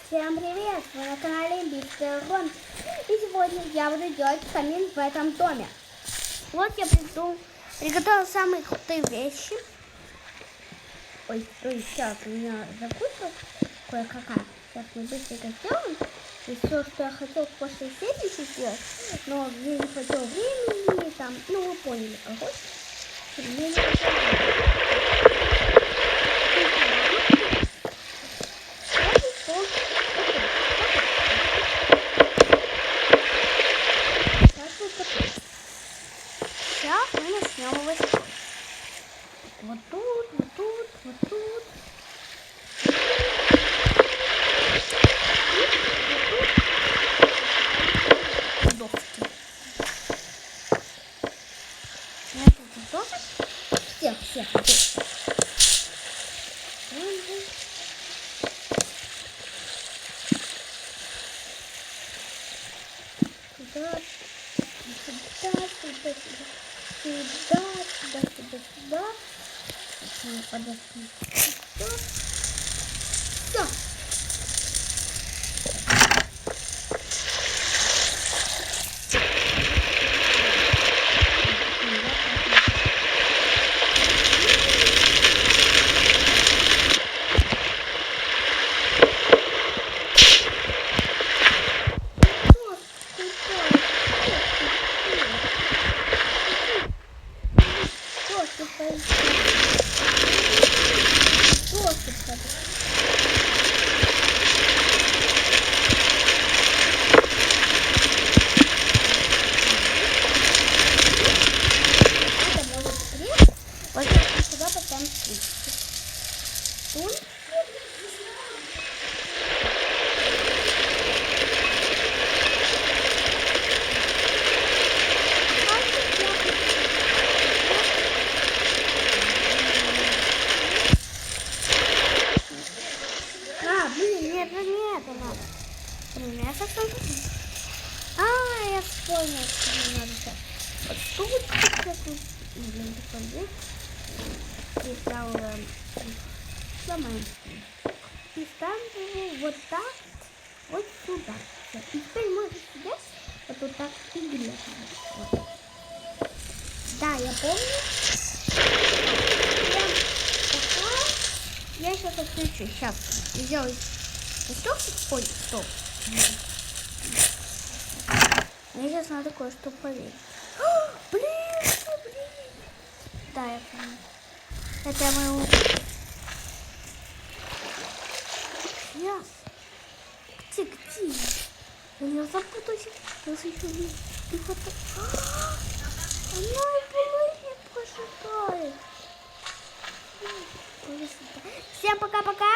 Всем привет! Вы на канале Мистер Рон. И сегодня я буду делать камин в этом доме. Вот я приготовила самые крутые вещи. Ой, то есть сейчас у меня закуска кое-какая. Сейчас мы быстренько сделаем. И все, что я хотела в прошлой серии сделать, но мне не хватило времени, там, ну вы поняли, короче. Мне не Сейчас мы начнем его строить. Вот тут, вот тут, вот тут. Доски. Нету досок. Всех досок. Сюда. Подожди. Все. Я вспомнила, что мне надо сейчас. Вот тут, блин, такой и сломаем. И ставим его вот так, вот сюда. Все. И теперь можно сюда вот так и греть. Вот. Да, я помню. Я сейчас отключу. Сейчас сделаю. Ой, стоп. Мне сейчас надо кое-что проверить. Блин. Да, я помню. Это я моему... Сейчас. Где? Я запутаюсь. Сейчас еще не хватает. Она не прожигает. Всем пока-пока.